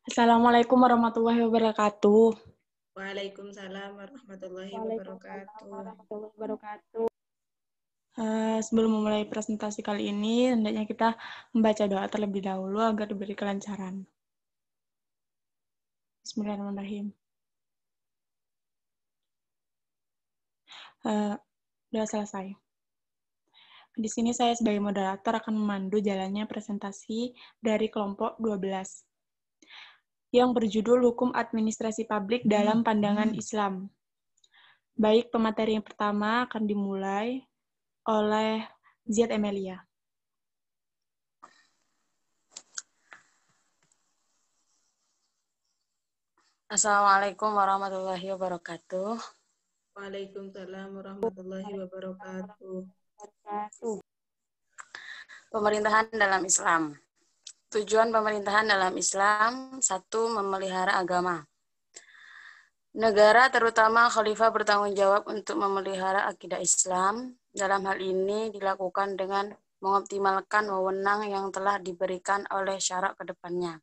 Assalamualaikum warahmatullahi wabarakatuh. Waalaikumsalam warahmatullahi wabarakatuh. Sebelum memulai presentasi kali ini, hendaknya kita membaca doa terlebih dahulu agar diberi kelancaran. Bismillahirrahmanirrahim. Sudah selesai. Di sini saya sebagai moderator akan memandu jalannya presentasi dari kelompok 12 yang berjudul Hukum Administrasi Publik dalam Pandangan Islam. Baik, pemateri yang pertama akan dimulai oleh Ziad Emelia. Assalamualaikum warahmatullahi wabarakatuh. Waalaikumsalam warahmatullahi wabarakatuh. Pemerintahan dalam Islam. Tujuan pemerintahan dalam Islam, 1. Memelihara agama. Negara, terutama khalifah, bertanggung jawab untuk memelihara akidah Islam. Dalam hal ini dilakukan dengan mengoptimalkan wewenang yang telah diberikan oleh syarak ke depannya.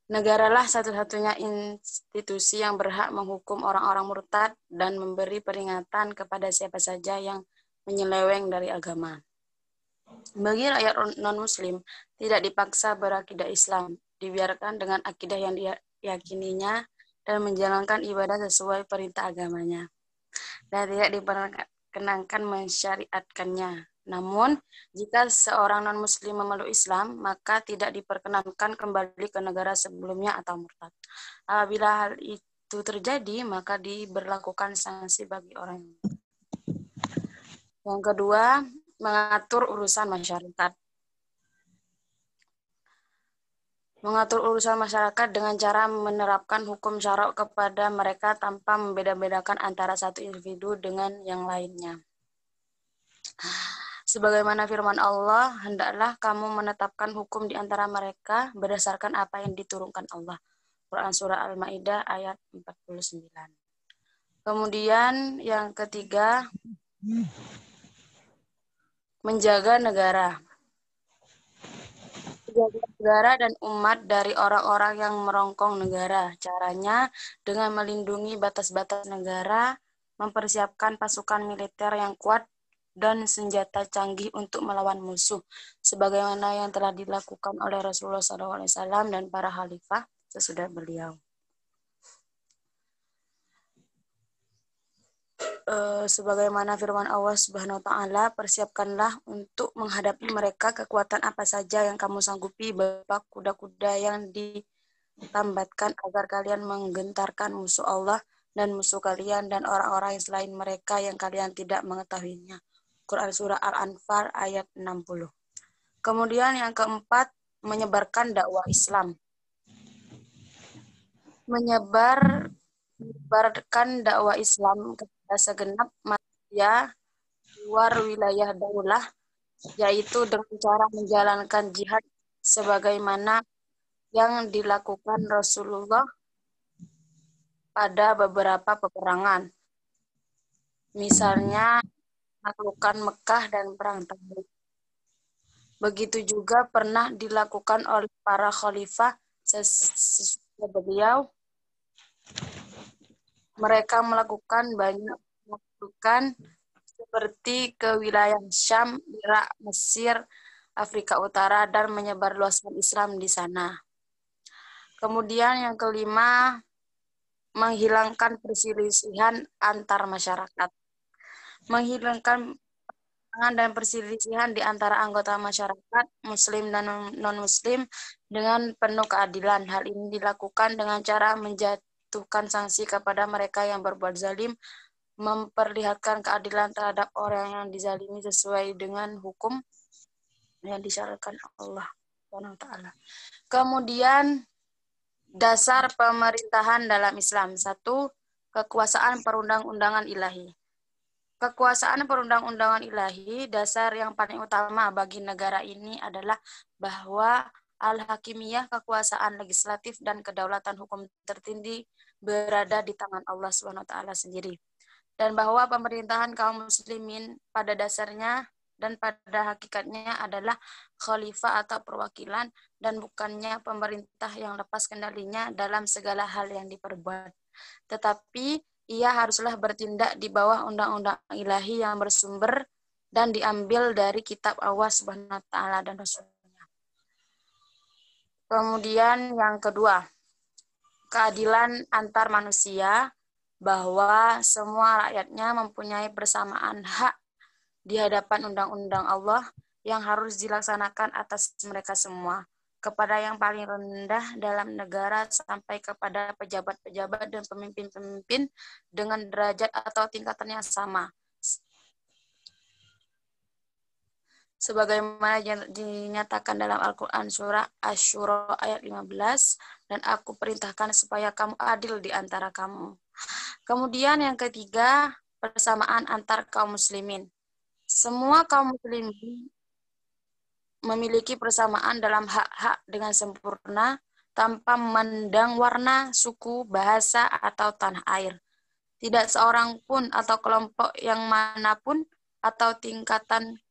Negaralah satu-satunya institusi yang berhak menghukum orang-orang murtad dan memberi peringatan kepada siapa saja yang menyeleweng dari agama. Bagi rakyat non-muslim, tidak dipaksa berakidah Islam, dibiarkan dengan akidah yang diyakininya dan menjalankan ibadah sesuai perintah agamanya, dan tidak diperkenankan mensyariatkannya. Namun, jika seorang non-muslim memeluk Islam, maka tidak diperkenankan kembali ke negara sebelumnya atau murtad. Apabila hal itu terjadi, maka diberlakukan sanksi bagi orang yang. Yang kedua, mengatur urusan masyarakat. Mengatur urusan masyarakat dengan cara menerapkan hukum syarak kepada mereka tanpa membeda-bedakan antara satu individu dengan yang lainnya. Sebagaimana firman Allah, hendaklah kamu menetapkan hukum di antara mereka berdasarkan apa yang diturunkan Allah. Quran Surah Al-Ma'idah ayat 49. Kemudian yang ketiga, menjaga negara. Menjaga negara dan umat dari orang-orang yang merongkong negara. Caranya dengan melindungi batas-batas negara, mempersiapkan pasukan militer yang kuat dan senjata canggih untuk melawan musuh, sebagaimana yang telah dilakukan oleh Rasulullah SAW dan para khalifah sesudah beliau. Sebagaimana firman Allah Subhanahu wa taala, persiapkanlah untuk menghadapi mereka kekuatan apa saja yang kamu sanggupi, berupa kuda-kuda yang ditambatkan agar kalian menggentarkan musuh Allah dan musuh kalian dan orang-orang yang selain mereka yang kalian tidak mengetahuinya. Quran Surah Al-Anfal ayat 60. Kemudian yang keempat, menyebarkan dakwah Islam. Menyebarkan dakwah Islam kepada segenap manusia luar wilayah daulah, yaitu dengan cara menjalankan jihad sebagaimana yang dilakukan Rasulullah pada beberapa peperangan. Misalnya menaklukkan Mekah dan perang Tabuk. Begitu juga pernah dilakukan oleh para khalifah sesudah beliau. Mereka melakukan banyak penaklukan seperti ke wilayah Syam, Irak, Mesir, Afrika Utara, dan menyebarluaskan Islam di sana. Kemudian yang kelima, menghilangkan perselisihan antar masyarakat. Menghilangkan dan perselisihan di antara anggota masyarakat, muslim dan non-muslim dengan penuh keadilan. Hal ini dilakukan dengan cara menjatuhkan sanksi kepada mereka yang berbuat zalim, memperlihatkan keadilan terhadap orang yang dizalimi sesuai dengan hukum yang disyaratkan Allah SWT. Kemudian dasar pemerintahan dalam Islam. 1. Kekuasaan perundang-undangan ilahi. Kekuasaan perundang-undangan ilahi, dasar yang paling utama bagi negara ini adalah bahwa al-hakimiyah, kekuasaan legislatif dan kedaulatan hukum tertinggi berada di tangan Allah SWT sendiri. Dan bahwa pemerintahan kaum muslimin pada dasarnya dan pada hakikatnya adalah khalifah atau perwakilan dan bukannya pemerintah yang lepas kendalinya dalam segala hal yang diperbuat. Tetapi ia haruslah bertindak di bawah undang-undang ilahi yang bersumber dan diambil dari kitab Allah Subhanahu wa taala dan Rasulnya. Kemudian yang kedua, keadilan antar manusia, bahwa semua rakyatnya mempunyai persamaan hak di hadapan undang-undang Allah yang harus dilaksanakan atas mereka semua, kepada yang paling rendah dalam negara sampai kepada pejabat-pejabat dan pemimpin-pemimpin dengan derajat atau tingkatan yang sama. Sebagaimana dinyatakan dalam Al-Quran surah Asy-Syura ayat 15, dan aku perintahkan supaya kamu adil di antara kamu. Kemudian yang ketiga, persamaan antar kaum muslimin. Semua kaum muslimin memiliki persamaan dalam hak-hak dengan sempurna tanpa memandang warna, suku, bahasa, atau tanah air. Tidak seorang pun atau kelompok yang manapun atau tingkatan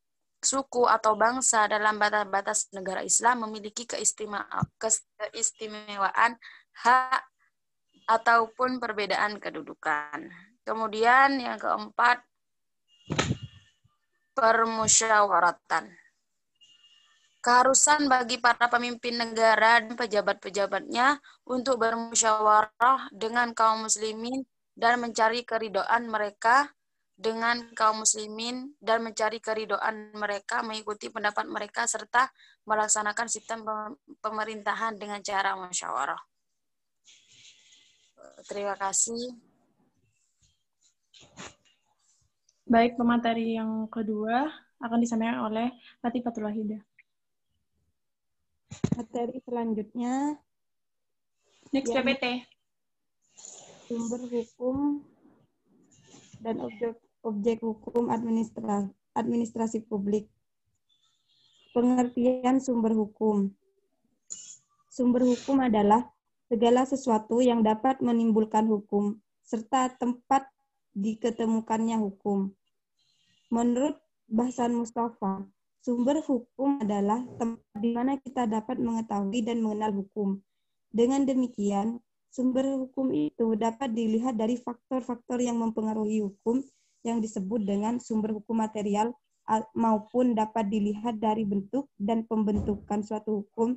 suku atau bangsa dalam batas-batas negara Islam memiliki keistimewaan hak ataupun perbedaan kedudukan. Kemudian yang keempat, permusyawaratan. Keharusan bagi para pemimpin negara dan pejabat-pejabatnya untuk bermusyawarah dengan kaum muslimin dan mencari keridhaan mereka dengan kaum muslimin dan mencari keridhaan mereka mengikuti pendapat mereka serta melaksanakan sistem pemerintahan dengan cara musyawarah. Terima kasih. Baik, pemateri yang kedua akan disampaikan oleh Latifatul Wahidah. Materi selanjutnya Next PPT. Sumber hukum dan objek hukum administrasi publik. Pengertian sumber hukum. Sumber hukum adalah segala sesuatu yang dapat menimbulkan hukum serta tempat diketemukannya hukum. Menurut Bahsan Mustafa, sumber hukum adalah tempat di mana kita dapat mengetahui dan mengenal hukum. Dengan demikian, sumber hukum itu dapat dilihat dari faktor-faktor yang mempengaruhi hukum yang disebut dengan sumber hukum material maupun dapat dilihat dari bentuk dan pembentukan suatu hukum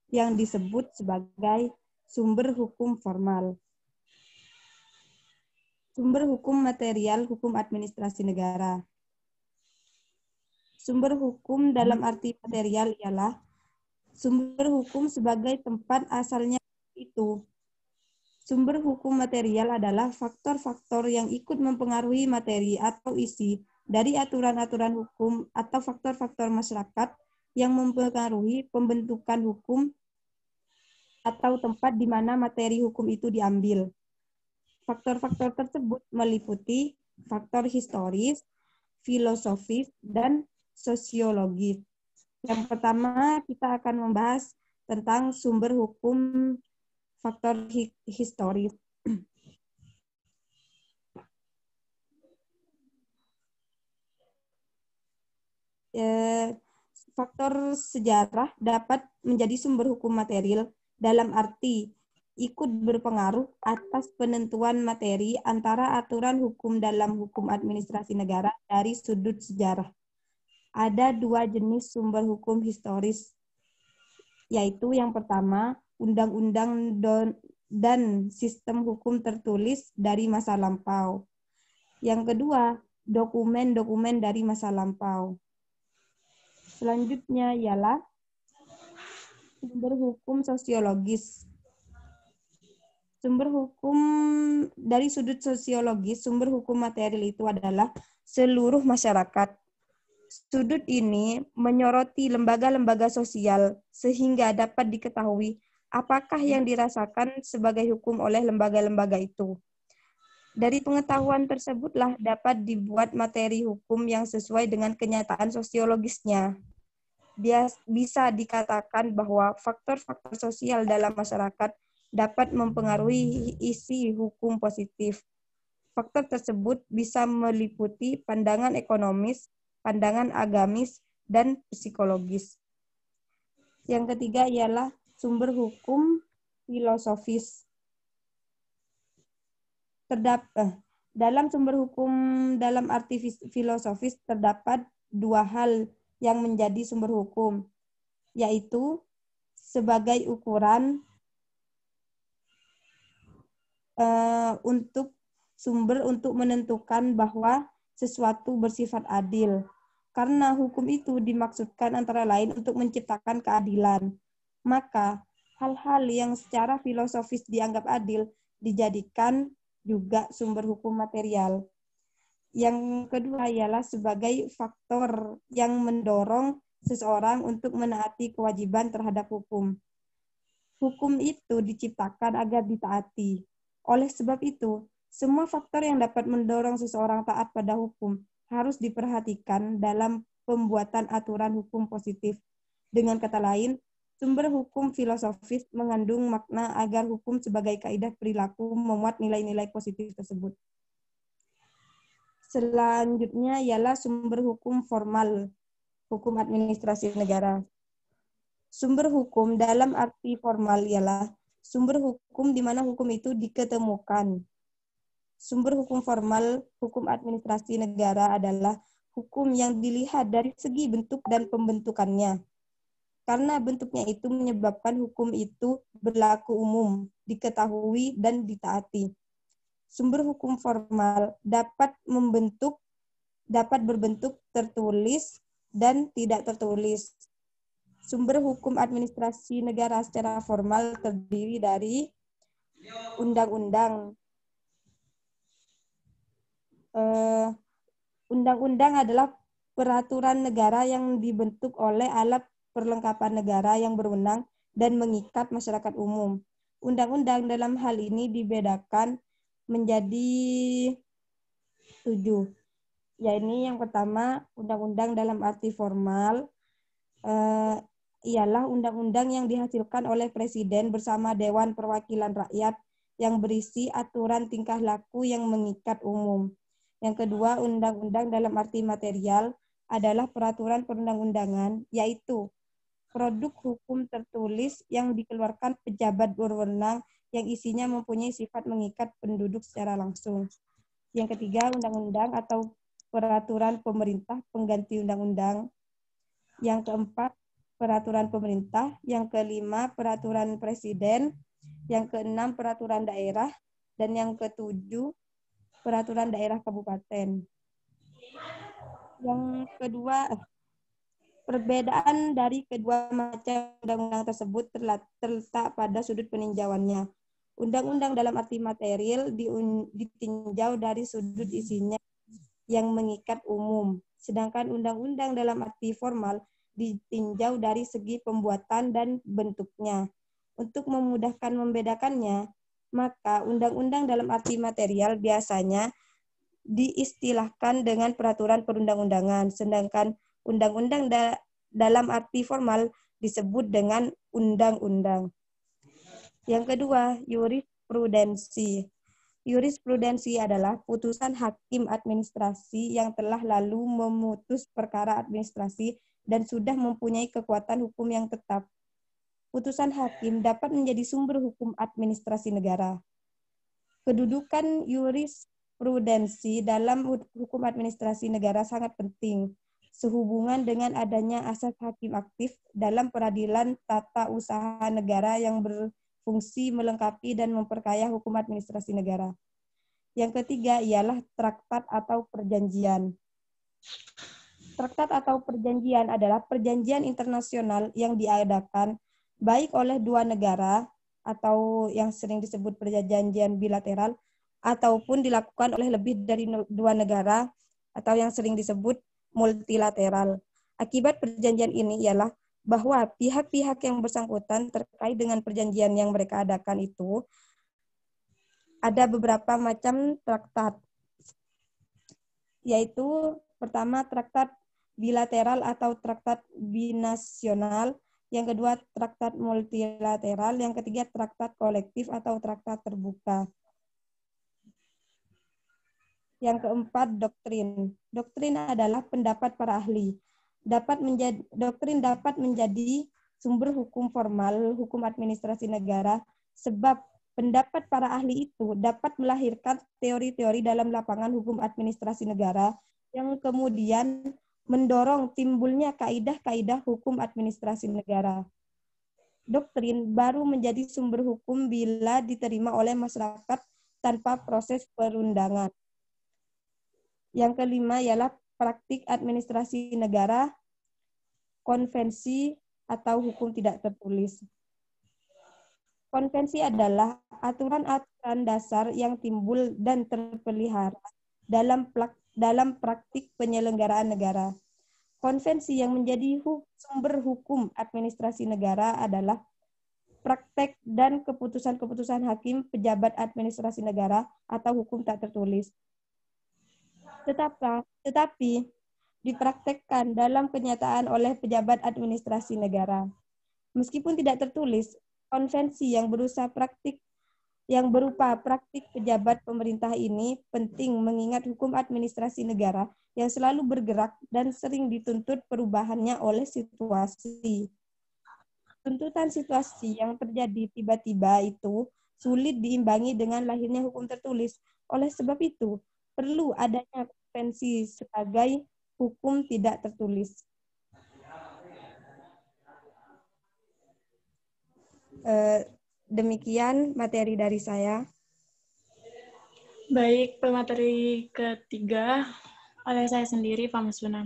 yang disebut sebagai sumber hukum formal. Sumber hukum material, hukum administrasi negara. Sumber hukum dalam arti material ialah sumber hukum sebagai tempat asalnya itu. Sumber hukum material adalah faktor-faktor yang ikut mempengaruhi materi atau isi dari aturan-aturan hukum atau faktor-faktor masyarakat yang mempengaruhi pembentukan hukum atau tempat di mana materi hukum itu diambil. Faktor-faktor tersebut meliputi faktor historis, filosofis, dan sosiologis. Yang pertama, kita akan membahas tentang sumber hukum faktor historis. Faktor sejarah dapat menjadi sumber hukum material dalam arti ikut berpengaruh atas penentuan materi antara aturan hukum dalam hukum administrasi negara dari sudut sejarah. Ada dua jenis sumber hukum historis, yaitu yang pertama, undang-undang dan sistem hukum tertulis dari masa lampau. Yang kedua, dokumen-dokumen dari masa lampau. Selanjutnya ialah sumber hukum sosiologis. Sumber hukum dari sudut sosiologis, sumber hukum material itu adalah seluruh masyarakat. Sudut ini menyoroti lembaga-lembaga sosial sehingga dapat diketahui apakah yang dirasakan sebagai hukum oleh lembaga-lembaga itu. Dari pengetahuan tersebutlah dapat dibuat materi hukum yang sesuai dengan kenyataan sosiologisnya. Bisa dikatakan bahwa faktor-faktor sosial dalam masyarakat dapat mempengaruhi isi hukum positif. Faktor tersebut bisa meliputi pandangan ekonomis, pandangan agamis, dan psikologis. Yang ketiga ialah sumber hukum filosofis. Dalam sumber hukum dalam arti filosofis terdapat dua hal yang menjadi sumber hukum, yaitu sebagai ukuran untuk menentukan bahwa sesuatu bersifat adil. Karena hukum itu dimaksudkan antara lain untuk menciptakan keadilan. Maka hal-hal yang secara filosofis dianggap adil dijadikan juga sumber hukum material. Yang kedua ialah sebagai faktor yang mendorong seseorang untuk menaati kewajiban terhadap hukum. Hukum itu diciptakan agar ditaati. Oleh sebab itu, semua faktor yang dapat mendorong seseorang taat pada hukum harus diperhatikan dalam pembuatan aturan hukum positif. Dengan kata lain, sumber hukum filosofis mengandung makna agar hukum sebagai kaidah perilaku memuat nilai-nilai positif tersebut. Selanjutnya ialah sumber hukum formal, hukum administrasi negara. Sumber hukum dalam arti formal ialah sumber hukum di mana hukum itu diketemukan. Sumber hukum formal, hukum administrasi negara adalah hukum yang dilihat dari segi bentuk dan pembentukannya. Karena bentuknya itu menyebabkan hukum itu berlaku umum, diketahui, dan ditaati. Sumber hukum formal dapat berbentuk tertulis dan tidak tertulis. Sumber hukum administrasi negara secara formal terdiri dari undang-undang. Undang-undang adalah peraturan negara yang dibentuk oleh alat perlengkapan negara yang berwenang dan mengikat masyarakat umum. Undang-undang dalam hal ini dibedakan menjadi 7. Yaitu yang pertama, undang-undang dalam arti formal ialah undang-undang yang dihasilkan oleh Presiden bersama Dewan Perwakilan Rakyat yang berisi aturan tingkah laku yang mengikat umum. Yang kedua, undang-undang dalam arti material adalah peraturan perundang-undangan, yaitu produk hukum tertulis yang dikeluarkan pejabat berwenang yang isinya mempunyai sifat mengikat penduduk secara langsung. Yang ketiga, undang-undang atau peraturan pemerintah pengganti undang-undang. Yang keempat, peraturan pemerintah. Yang kelima, peraturan presiden. Yang keenam, peraturan daerah. Dan yang ketujuh, peraturan daerah kabupaten. Yang kedua, perbedaan dari kedua macam undang-undang tersebut terletak pada sudut peninjauannya. Undang-undang dalam arti material ditinjau dari sudut isinya yang mengikat umum, sedangkan undang-undang dalam arti formal ditinjau dari segi pembuatan dan bentuknya. Untuk memudahkan membedakannya, maka undang-undang dalam arti material biasanya diistilahkan dengan peraturan perundang-undangan, sedangkan undang-undang dalam arti formal disebut dengan undang-undang. Yang kedua, jurisprudensi. Jurisprudensi adalah putusan hakim administrasi yang telah lalu memutus perkara administrasi dan sudah mempunyai kekuatan hukum yang tetap. Putusan hakim dapat menjadi sumber hukum administrasi negara. Kedudukan jurisprudensi dalam hukum administrasi negara sangat penting, sehubungan dengan adanya asas hakim aktif dalam peradilan tata usaha negara yang berfungsi melengkapi dan memperkaya hukum administrasi negara. Yang ketiga ialah traktat atau perjanjian. Traktat atau perjanjian adalah perjanjian internasional yang diadakan baik oleh dua negara atau yang sering disebut perjanjian bilateral ataupun dilakukan oleh lebih dari dua negara atau yang sering disebut multilateral. Akibat perjanjian ini ialah bahwa pihak-pihak yang bersangkutan terkait dengan perjanjian yang mereka adakan itu ada beberapa macam traktat, yaitu pertama traktat bilateral atau traktat binasional, yang kedua traktat multilateral, yang ketiga traktat kolektif atau traktat terbuka. Yang keempat, doktrin. Doktrin adalah pendapat para ahli. Doktrin dapat menjadi sumber hukum formal, hukum administrasi negara, sebab pendapat para ahli itu dapat melahirkan teori-teori dalam lapangan hukum administrasi negara yang kemudian mendorong timbulnya kaidah-kaidah hukum administrasi negara. Doktrin baru menjadi sumber hukum bila diterima oleh masyarakat tanpa proses perundangan. Yang kelima ialah praktik administrasi negara, konvensi atau hukum tidak tertulis. Konvensi adalah aturan-aturan dasar yang timbul dan terpelihara dalam praktik penyelenggaraan negara. Konvensi yang menjadi sumber hukum administrasi negara adalah praktek dan keputusan-keputusan hakim pejabat administrasi negara atau hukum tak tertulis. Tetapi dipraktekkan dalam kenyataan oleh pejabat administrasi negara. Meskipun tidak tertulis, konvensi yang berupa praktik pejabat pemerintah ini penting mengingat hukum administrasi negara yang selalu bergerak dan sering dituntut perubahannya oleh situasi. Tuntutan situasi yang terjadi tiba-tiba itu sulit diimbangi dengan lahirnya hukum tertulis. Oleh sebab itu, perlu adanya konvensi sebagai hukum tidak tertulis. Demikian materi dari saya. Baik, pemateri ketiga oleh saya sendiri, Famasuna.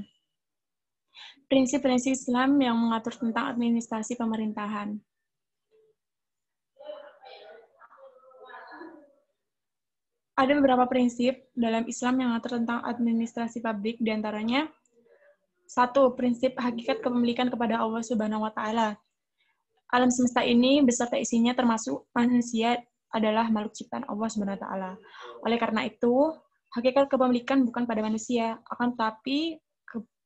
Prinsip-prinsip Islam yang mengatur tentang administrasi pemerintahan. Ada beberapa prinsip dalam Islam yang mengatur tentang administrasi publik, diantaranya 1. Prinsip hakikat kepemilikan kepada Allah Subhanahu wa Ta'ala. Alam semesta ini beserta isinya termasuk manusia adalah makhluk ciptaan Allah Subhanahu wa Ta'ala. Oleh karena itu, hakikat kepemilikan bukan pada manusia, akan tetapi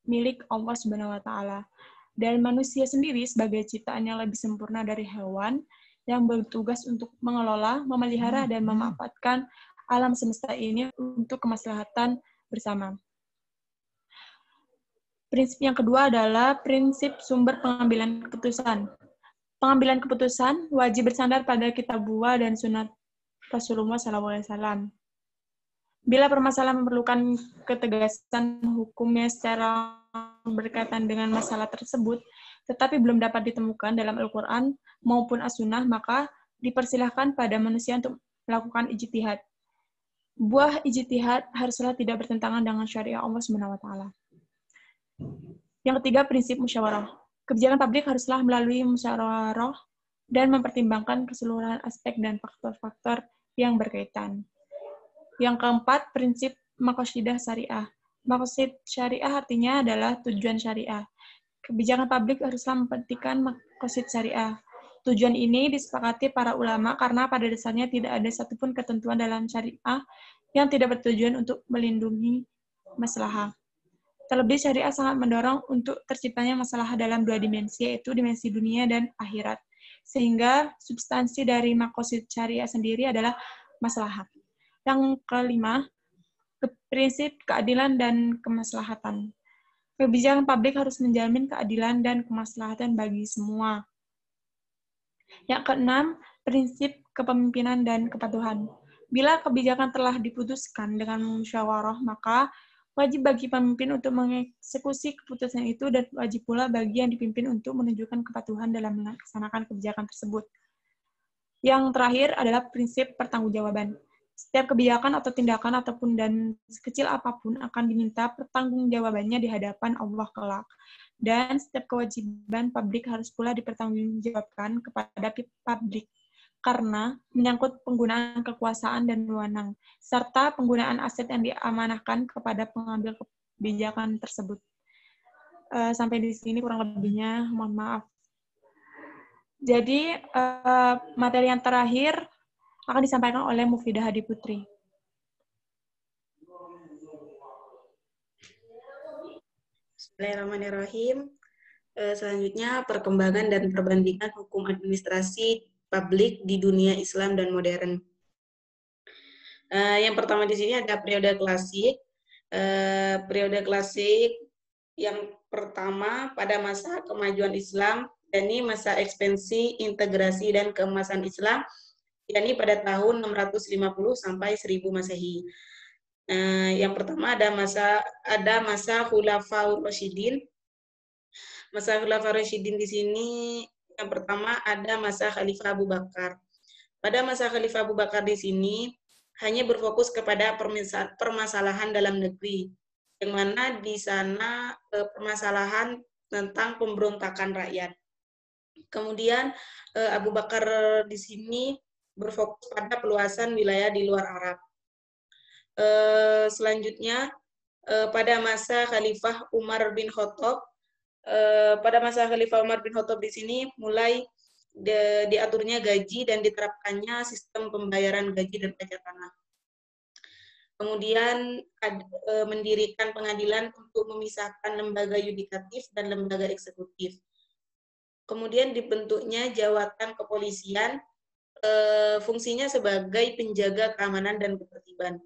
milik Allah Subhanahu wa Ta'ala. Dan manusia sendiri sebagai ciptaan yang lebih sempurna dari hewan yang bertugas untuk mengelola, memelihara, dan memanfaatkan alam semesta ini untuk kemaslahatan bersama. Prinsip yang kedua adalah prinsip sumber pengambilan keputusan. Pengambilan keputusan wajib bersandar pada kitabullah dan sunat Rasulullah SAW. Bila permasalahan memerlukan ketegasan hukumnya secara berkaitan dengan masalah tersebut, tetapi belum dapat ditemukan dalam Al-Quran maupun As-Sunnah, maka dipersilahkan pada manusia untuk melakukan ijtihad. Buah ijtihad haruslah tidak bertentangan dengan syariat Allah Subhanahu wa Ta'ala. Yang ketiga, prinsip musyawarah. Kebijakan publik haruslah melalui musyawarah dan mempertimbangkan keseluruhan aspek dan faktor-faktor yang berkaitan. Yang keempat, prinsip maqasidah syariah. Maqasid syariah artinya adalah tujuan syariah. Kebijakan publik haruslah memperhatikan maqasid syariah. Tujuan ini disepakati para ulama karena pada dasarnya tidak ada satupun ketentuan dalam syariah yang tidak bertujuan untuk melindungi maslahah. Terlebih syariah sangat mendorong untuk terciptanya masalah dalam dua dimensi, yaitu dimensi dunia dan akhirat. Sehingga substansi dari maqasid syariah sendiri adalah maslahah. Yang kelima, prinsip keadilan dan kemaslahatan. Kebijakan publik harus menjamin keadilan dan kemaslahatan bagi semua. Yang keenam, prinsip kepemimpinan dan kepatuhan. Bila kebijakan telah diputuskan dengan musyawarah, maka wajib bagi pemimpin untuk mengeksekusi keputusan itu dan wajib pula bagi yang dipimpin untuk menunjukkan kepatuhan dalam melaksanakan kebijakan tersebut. Yang terakhir adalah prinsip pertanggungjawaban. Setiap kebijakan atau tindakan ataupun dan sekecil apapun akan diminta pertanggungjawabannya di hadapan Allah kelak. Dan setiap kewajiban publik harus pula dipertanggungjawabkan kepada publik karena menyangkut penggunaan kekuasaan dan wewenang serta penggunaan aset yang diamanahkan kepada pengambil kebijakan tersebut. Sampai di sini kurang lebihnya, mohon maaf. Jadi materi yang terakhir akan disampaikan oleh Mufidah Hadi Putri. Bismillahirrahmanirrahim. Selanjutnya, perkembangan dan perbandingan hukum administrasi publik di dunia Islam dan modern. Yang pertama di sini ada periode klasik. Periode klasik yang pertama pada masa kemajuan Islam, yakni masa ekspansi, integrasi, dan keemasan Islam, yakni pada tahun 650 sampai 1000 Masehi. Yang pertama ada masa Khulafaur Rasyidin. Masa Khulafaur Rasyidin di sini yang pertama ada masa Khalifah Abu Bakar. Pada masa Khalifah Abu Bakar di sini hanya berfokus kepada permasalahan dalam negeri, yang mana di sana permasalahan tentang pemberontakan rakyat. Kemudian Abu Bakar di sini berfokus pada peluasan wilayah di luar Arab. Selanjutnya pada masa Khalifah Umar bin Khattab, di sini mulai diaturnya gaji dan diterapkannya sistem pembayaran gaji dan pajak tanah. Kemudian mendirikan pengadilan untuk memisahkan lembaga yudikatif dan lembaga eksekutif. Kemudian dibentuknya jawatan kepolisian, fungsinya sebagai penjaga keamanan dan ketertiban.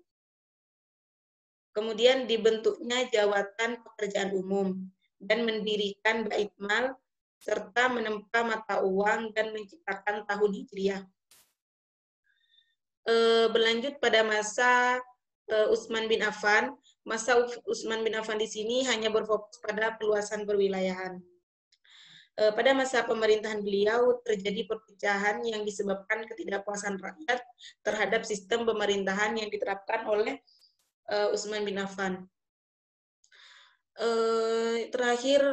Kemudian dibentuknya jawatan pekerjaan umum dan mendirikan bait mal serta menempa mata uang dan menciptakan tahun Hijriah. Berlanjut pada masa Utsman bin Affan. Masa Utsman bin Affan di sini hanya berfokus pada perluasan perwilayahan. Pada masa pemerintahan beliau terjadi perpecahan yang disebabkan ketidakpuasan rakyat terhadap sistem pemerintahan yang diterapkan oleh Utsman bin Affan. Terakhir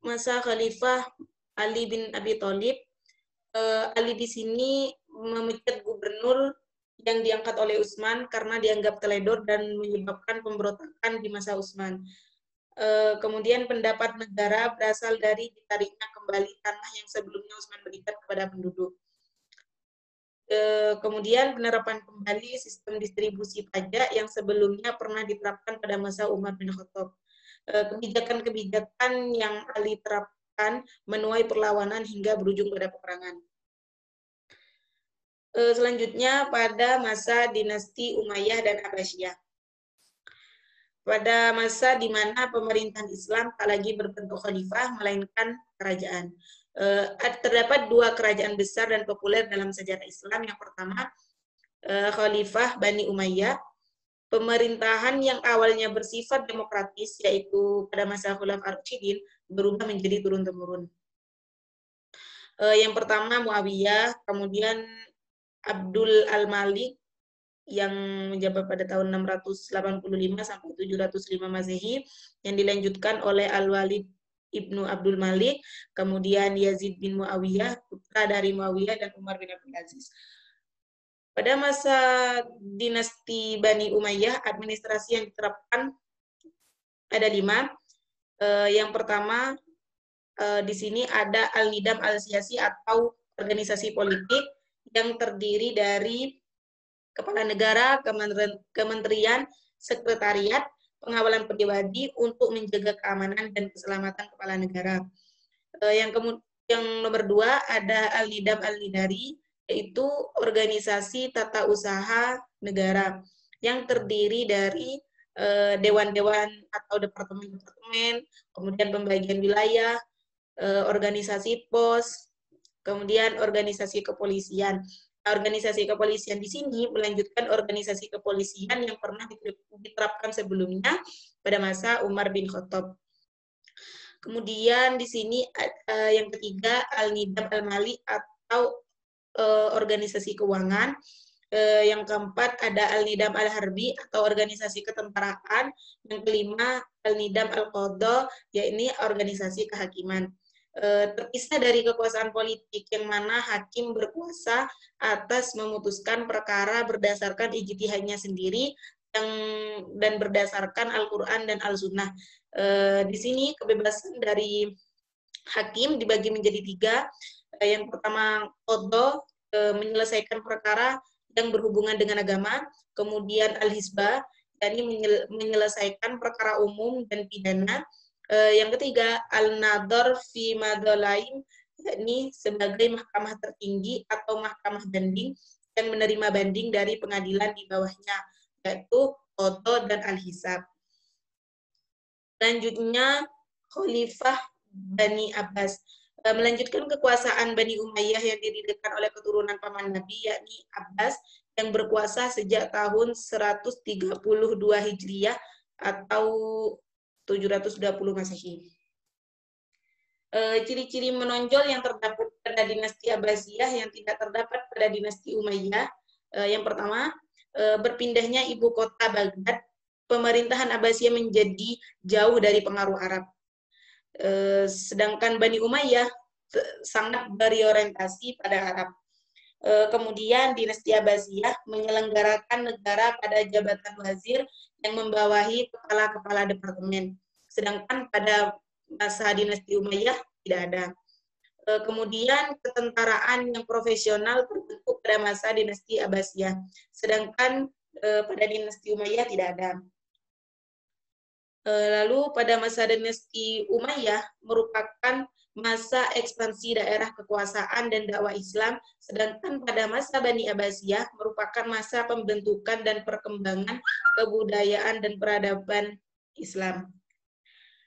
masa Khalifah Ali bin Abi Thalib. Ali di sini memecat gubernur yang diangkat oleh Utsman karena dianggap teledor dan menyebabkan pemberontakan di masa Utsman. Kemudian pendapat negara berasal dari ditariknya kembali tanah yang sebelumnya Utsman berikan kepada penduduk. Kemudian penerapan kembali sistem distribusi pajak yang sebelumnya pernah diterapkan pada masa Umar bin Khattab. Kebijakan-kebijakan yang Ali terapkan menuai perlawanan hingga berujung pada peperangan. Selanjutnya pada masa dinasti Umayyah dan Abbasiyah. Pada masa di mana pemerintahan Islam tak lagi berbentuk khalifah, melainkan kerajaan. Terdapat dua kerajaan besar dan populer dalam sejarah Islam. Yang pertama, Khalifah Bani Umayyah. Pemerintahan yang awalnya bersifat demokratis, yaitu pada masa Khulafaur Rasyidin, berubah menjadi turun-temurun. Yang pertama Muawiyah, kemudian Abdul al-Malik yang menjabat pada tahun 685 sampai 705 Masehi, yang dilanjutkan oleh Al-Walid Ibnu Abdul Malik, kemudian Yazid bin Muawiyah, putra dari Muawiyah, dan Umar bin Abdul Aziz. Pada masa dinasti Bani Umayyah, administrasi yang diterapkan ada 5. Yang pertama, di sini ada Al-Nidam Al-Siyasi atau organisasi politik yang terdiri dari kepala negara, kementerian, sekretariat, pengawalan pribadi untuk menjaga keamanan dan keselamatan kepala negara. Yang nomor 2 ada Al-Nidam Al-Nidari, yaitu organisasi tata usaha negara yang terdiri dari dewan-dewan atau departemen-departemen, kemudian pembagian wilayah, organisasi pos, kemudian organisasi kepolisian. Organisasi kepolisian di sini melanjutkan organisasi kepolisian yang pernah diterapkan sebelumnya pada masa Umar bin Khattab. Kemudian di sini yang ketiga Al-Nidam Al-Mali atau organisasi keuangan. Yang keempat ada Al-Nidam Al-Harbi atau organisasi ketentaraan. Yang kelima Al-Nidam Al-Qadha, yakni organisasi kehakiman. Terpisah dari kekuasaan politik yang mana hakim berkuasa atas memutuskan perkara berdasarkan ijtihadnya sendiri dan berdasarkan Al-Quran dan Al-Sunnah. Di sini kebebasan dari hakim dibagi menjadi 3. Yang pertama qadha, menyelesaikan perkara yang berhubungan dengan agama. Kemudian al-hisbah, yakni menyelesaikan perkara umum dan pidana. Yang ketiga al-nadhar fi madalain, yakni sebagai mahkamah tertinggi atau mahkamah banding yang menerima banding dari pengadilan di bawahnya, yaitu Qadha dan Al-Hisab. Selanjutnya, Khalifah Bani Abbas melanjutkan kekuasaan Bani Umayyah yang didirikan oleh keturunan paman Nabi, yakni Abbas, yang berkuasa sejak tahun 132 Hijriah atau 720 Masehi. Ciri-ciri menonjol yang terdapat pada dinasti Abbasiyah yang tidak terdapat pada dinasti Umayyah. Yang pertama, berpindahnya ibu kota Baghdad. Pemerintahan Abbasiyah menjadi jauh dari pengaruh Arab. Sedangkan Bani Umayyah sangat berorientasi pada Arab. Kemudian dinasti Abbasiyah menyelenggarakan negara pada jabatan wazir yang membawahi kepala-kepala departemen. Sedangkan pada masa dinasti Umayyah tidak ada. Kemudian ketentaraan yang profesional terbentuk pada masa dinasti Abbasiyah. Sedangkan pada dinasti Umayyah tidak ada. Lalu pada masa dinasti Umayyah merupakan masa ekspansi daerah kekuasaan dan dakwah Islam, sedangkan pada masa Bani Abbasiyah merupakan masa pembentukan dan perkembangan kebudayaan dan peradaban Islam.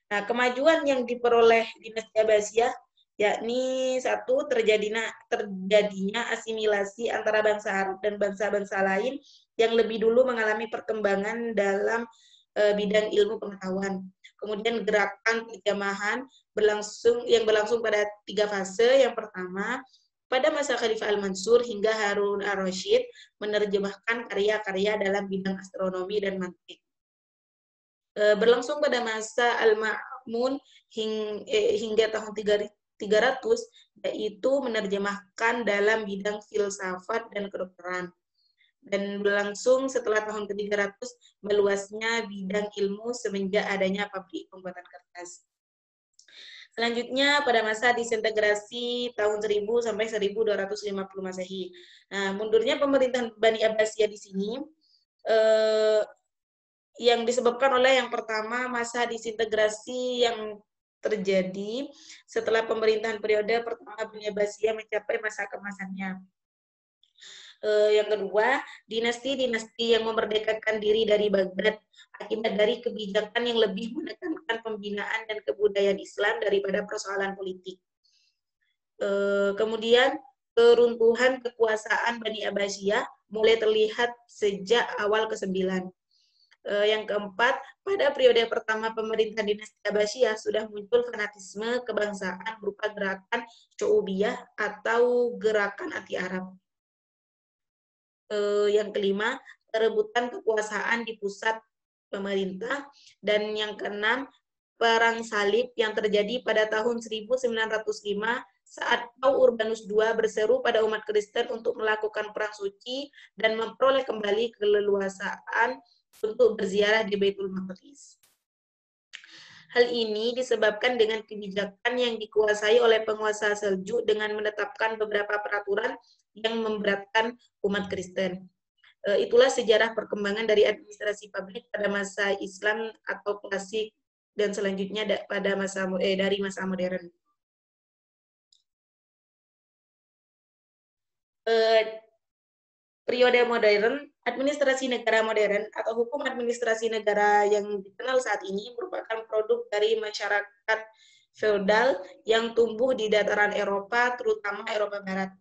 Nah, kemajuan yang diperoleh dinasti Abbasiyah yakni satu, terjadinya asimilasi antara bangsa Arab dan bangsa-bangsa lain yang lebih dulu mengalami perkembangan dalam bidang ilmu pengetahuan. Kemudian gerakan terjemahan berlangsung pada 3 fase. Yang pertama, pada masa Khalifah Al-Mansur hingga Harun Ar-Rasyid menerjemahkan karya-karya dalam bidang astronomi dan mantik. Berlangsung pada masa Al-Ma'mun hingga tahun 300, yaitu menerjemahkan dalam bidang filsafat dan kedokteran. Dan berlangsung setelah tahun ke-300 meluasnya bidang ilmu semenjak adanya pabrik pembuatan kertas. Selanjutnya pada masa disintegrasi tahun 1000 sampai 1250 Masehi. Nah, mundurnya pemerintahan Bani Abbasiyah di sini yang disebabkan oleh yang pertama masa disintegrasi yang terjadi setelah pemerintahan periode pertama Bani Abbasiyah mencapai masa keemasannya. Yang kedua, dinasti-dinasti yang memerdekakan diri dari Baghdad akibat dari kebijakan yang lebih menekankan pembinaan dan kebudayaan Islam daripada persoalan politik. Kemudian, keruntuhan kekuasaan Bani Abbasiyah mulai terlihat sejak awal ke-9. Yang keempat, pada periode pertama pemerintahan dinasti Abbasiyah sudah muncul fanatisme kebangsaan berupa gerakan Syu'ubiyah atau gerakan anti-Arab. Yang kelima, perebutan kekuasaan di pusat pemerintah. Dan yang keenam, perang salib yang terjadi pada tahun 1905 saat Paus Urbanus II berseru pada umat Kristen untuk melakukan perang suci dan memperoleh kembali keleluasaan untuk berziarah di Baitul Maqdis. Hal ini disebabkan dengan kebijakan yang dikuasai oleh penguasa Seljuk dengan menetapkan beberapa peraturan yang memberatkan umat Kristen. Itulah sejarah perkembangan dari administrasi publik pada masa Islam atau klasik dan selanjutnya pada dari masa modern. Periode modern, administrasi negara modern atau hukum administrasi negara yang dikenal saat ini merupakan produk dari masyarakat feodal yang tumbuh di dataran Eropa, terutama Eropa Barat.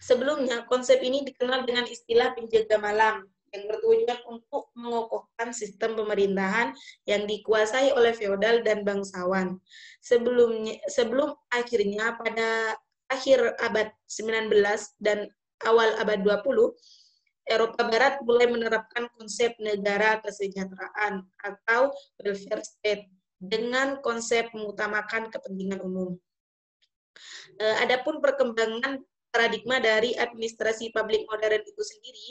Sebelumnya, konsep ini dikenal dengan istilah penjaga malam yang bertujuan untuk mengokohkan sistem pemerintahan yang dikuasai oleh feodal dan bangsawan. Sebelum akhirnya pada akhir abad 19 dan awal abad 20, Eropa Barat mulai menerapkan konsep negara kesejahteraan atau welfare state dengan konsep mengutamakan kepentingan umum. Adapun perkembangan paradigma dari administrasi publik modern itu sendiri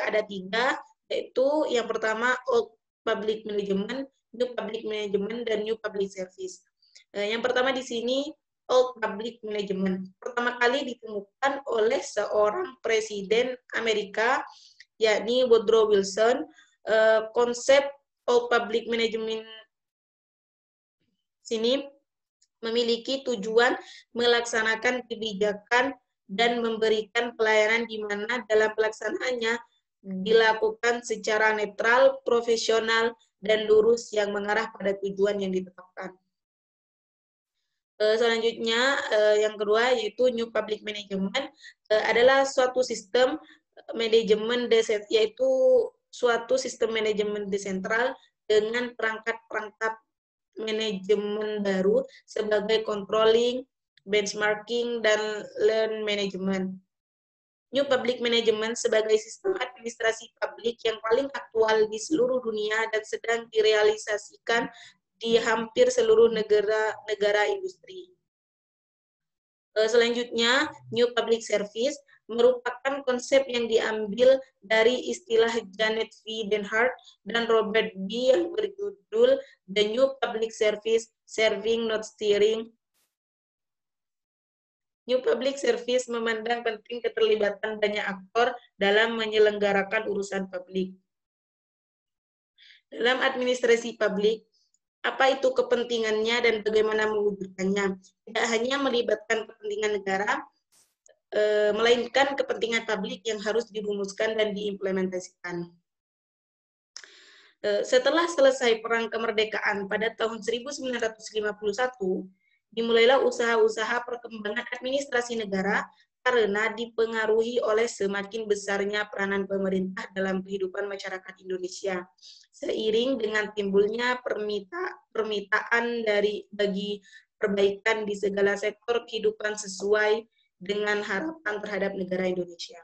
ada 3, yaitu yang pertama Old Public Management, New Public Management, dan New Public Service. Yang pertama di sini Old Public Management. Pertama kali ditemukan oleh seorang presiden Amerika, yakni Woodrow Wilson. Konsep Old Public Management sini memiliki tujuan melaksanakan kebijakan dan memberikan pelayanan di mana dalam pelaksanaannya dilakukan secara netral, profesional, dan lurus yang mengarah pada tujuan yang ditetapkan. Selanjutnya, yang kedua yaitu New Public Management adalah suatu sistem manajemen yaitu suatu sistem manajemen desentral dengan perangkat-perangkat manajemen baru sebagai controlling, benchmarking, dan learn management. New Public Management sebagai sistem administrasi publik yang paling aktual di seluruh dunia dan sedang direalisasikan di hampir seluruh negara industri. Selanjutnya, New Public Service merupakan konsep yang diambil dari istilah Janet V. Denhart dan Robert B. yang berjudul The New Public Service, Serving Not Steering. New Public Service memandang penting keterlibatan banyak aktor dalam menyelenggarakan urusan publik. Dalam administrasi publik, apa itu kepentingannya dan bagaimana mewujudkannya? Tidak hanya melibatkan kepentingan negara, melainkan kepentingan publik yang harus dirumuskan dan diimplementasikan. Setelah selesai Perang Kemerdekaan pada tahun 1951, dimulailah usaha-usaha perkembangan administrasi negara karena dipengaruhi oleh semakin besarnya peranan pemerintah dalam kehidupan masyarakat Indonesia. Seiring dengan timbulnya permintaan bagi perbaikan di segala sektor kehidupan sesuai dengan harapan terhadap negara Indonesia.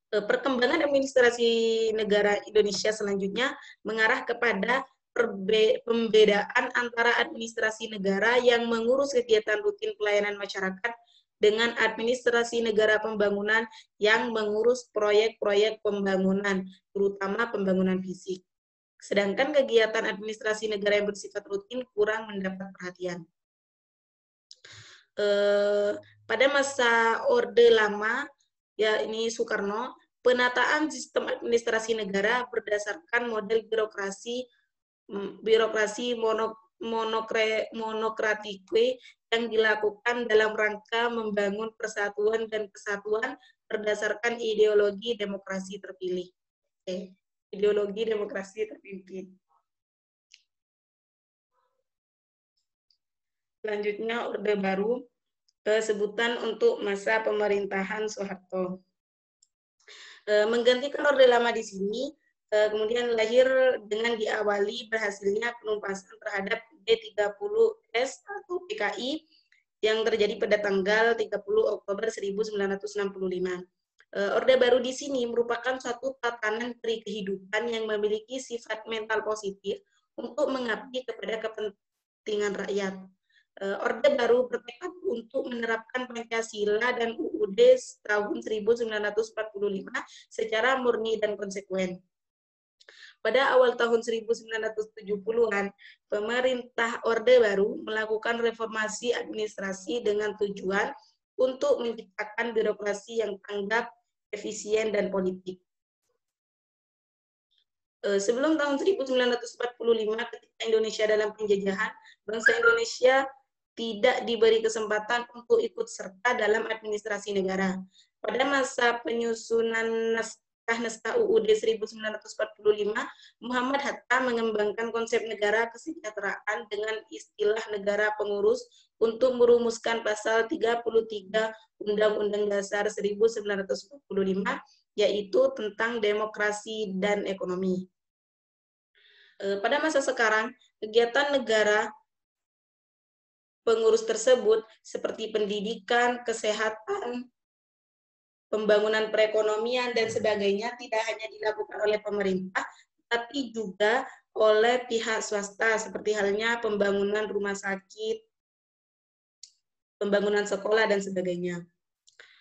Perkembangan administrasi negara Indonesia selanjutnya mengarah kepada pembedaan antara administrasi negara yang mengurus kegiatan rutin pelayanan masyarakat dengan administrasi negara pembangunan yang mengurus proyek-proyek pembangunan, terutama pembangunan fisik. Sedangkan kegiatan administrasi negara yang bersifat rutin kurang mendapat perhatian. Pada masa Orde Lama, ya ini Soekarno, penataan sistem administrasi negara berdasarkan model birokrasi monokratikwe yang dilakukan dalam rangka membangun persatuan dan kesatuan berdasarkan ideologi demokrasi terpilih. Ideologi demokrasi terpimpin. Selanjutnya Orde Baru, sebutan untuk masa pemerintahan Soeharto. Menggantikan Orde Lama di sini, kemudian lahir dengan diawali berhasilnya penumpasan terhadap D30S atau PKI yang terjadi pada tanggal 30 Oktober 1965. Orde Baru di sini merupakan suatu tatanan peri kehidupan yang memiliki sifat mental positif untuk mengabdi kepada kepentingan rakyat. Orde Baru bertekad untuk menerapkan Pancasila dan UUD tahun 1945 secara murni dan konsekuen. Pada awal tahun 1970-an, pemerintah Orde Baru melakukan reformasi administrasi dengan tujuan untuk menciptakan birokrasi yang tanggap, efisien, dan politik. Sebelum tahun 1945, ketika Indonesia dalam penjajahan, bangsa Indonesia tidak diberi kesempatan untuk ikut serta dalam administrasi negara. Pada masa penyusunan naskah UUD 1945, Muhammad Hatta mengembangkan konsep negara kesejahteraan dengan istilah negara pengurus untuk merumuskan pasal 33 Undang-Undang Dasar 1945, yaitu tentang demokrasi dan ekonomi. Pada masa sekarang, kegiatan negara pengurus tersebut seperti pendidikan, kesehatan, pembangunan perekonomian, dan sebagainya tidak hanya dilakukan oleh pemerintah, tapi juga oleh pihak swasta, seperti halnya pembangunan rumah sakit, pembangunan sekolah, dan sebagainya.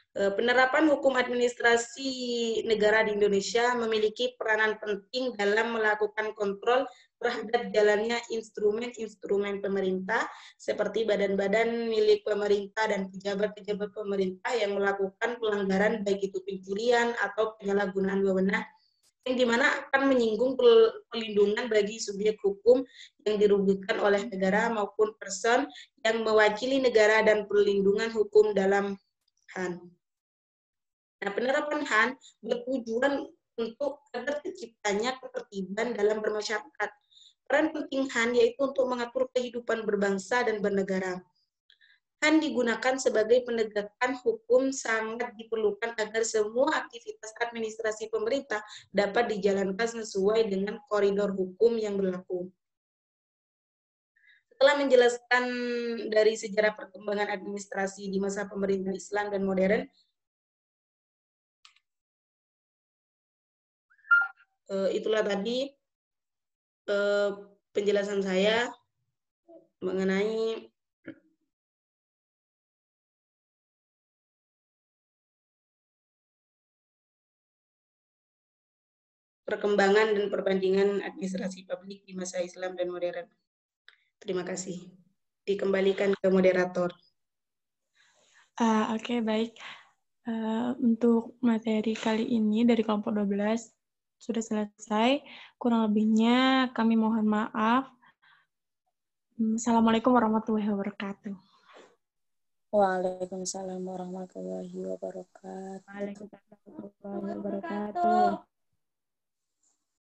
Penerapan hukum administrasi negara di Indonesia memiliki peranan penting dalam melakukan kontrol terhadap jalannya instrumen-instrumen pemerintah seperti badan-badan milik pemerintah dan pejabat-pejabat pemerintah yang melakukan pelanggaran baik itu pencurian atau penyalahgunaan wewenang yang dimana akan menyinggung perlindungan bagi subjek hukum yang dirugikan oleh negara maupun person yang mewakili negara dan perlindungan hukum dalam HAN. Nah, penerapan HAN bertujuan untuk agar terciptanya ketertiban dalam bermasyarakat. Peran penting HAN yaitu untuk mengatur kehidupan berbangsa dan bernegara. HAN digunakan sebagai penegakan hukum sangat diperlukan agar semua aktivitas administrasi pemerintah dapat dijalankan sesuai dengan koridor hukum yang berlaku. Setelah menjelaskan dari sejarah perkembangan administrasi di masa pemerintahan Islam dan modern, itulah tadi penjelasan saya mengenai perkembangan dan perbandingan administrasi publik di masa Islam dan modern. Terima kasih. Dikembalikan ke moderator. Oke, baik. Untuk materi kali ini dari kelompok 12 sudah selesai. Kurang lebihnya kami mohon maaf. Assalamualaikum warahmatullahi wabarakatuh. Waalaikumsalam warahmatullahi wabarakatuh. Waalaikumsalam warahmatullahi wabarakatuh.